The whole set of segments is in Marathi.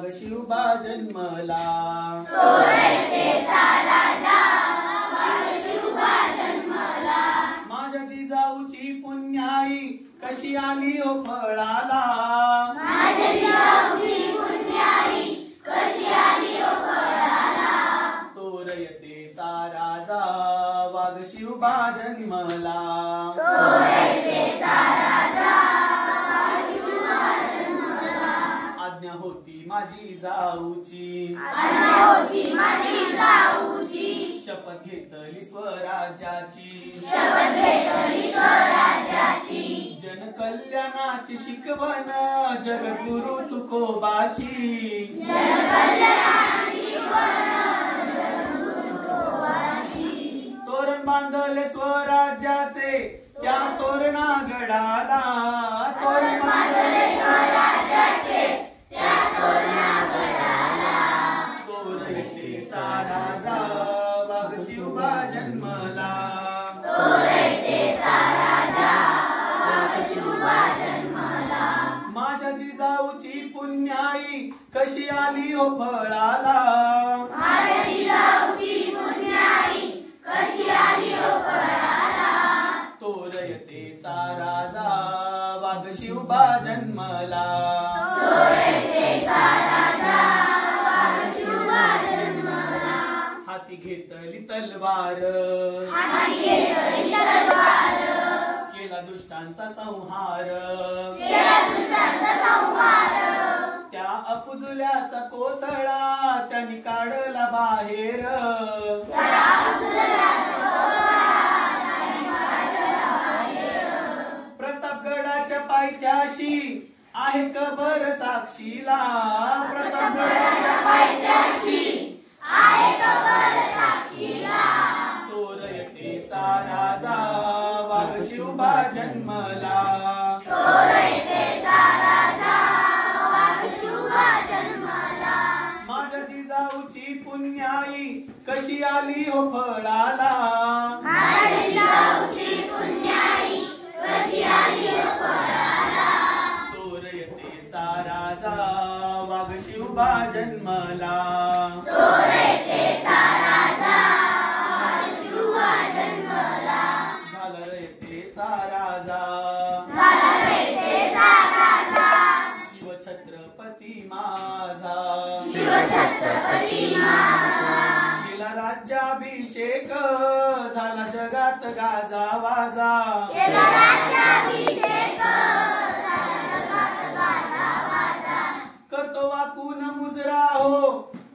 वाघ शिवबा जन्मला. माझ्या जिजाऊची पुण्याई कशी आली ओ फळाला. तोर येतेचा राजा वाघ शिवबा जन्मला. आज्ञा होती माझी जाऊची, शपथ घेतली स्वराज्याची. जनकल्याणाची शिकवण जगद्गुरु तुकोबाची. तोरण बांधले स्वराज्याचे त्या तोरणा गडाला. तोरण बांधले स्वराज्याचे त्या तोरणा गडाला. तोर येतेचा राजा वाघ शिवबा जन्मला. माझ्या जिजाऊची पुण्याई कशी आली ओ फळाला. तोर येतेचा राजा वाघ शिवबा जन्मला. हाती घेतली तलवार, केला दुष्टांचा संहार. त्या अपुजुल्याचा कोतळा त्यांनी काढला बाहेर. प्रतापगडाच्या पायथ्याशी आहे कबर साक्षीला. प्रतापगडाच्या पायथ्याशी आहे कबर साक्षीला. तोर येतेचा राजा वाघ शिवबा जन्मला. माझ्या जिजाऊची पुण्याई कशी आली ओ फळाला. तोर येतेचा राजा वाघ शिवबा जन्मला. झाला येतेचा राजा शिवछत्रपती माझा. केला राज्याभिषेक झाला जगात गाजा वाजा. करतो वाकून मुजरा हो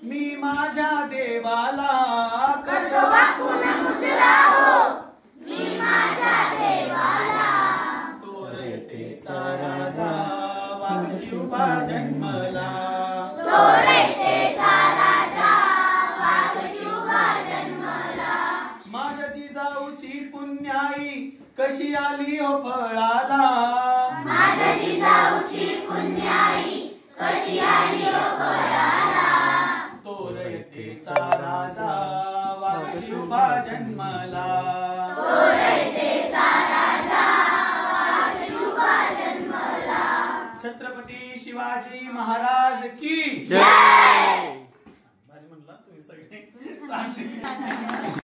मी माझ्या देवाला. करतो वाकून मुजरा हो मी माझ्या देवाला. तोर येतेचा राजा वाघ शिवबा जन्मला. माझ्या जिजाऊची पुण्याई कशी आली ओ फळाला. तोर येतेचा राजा वाघ शिवबा जन्मला. छत्रपती शिवाजी महाराज की जय. भारी म्हणला तुम्ही सगळे.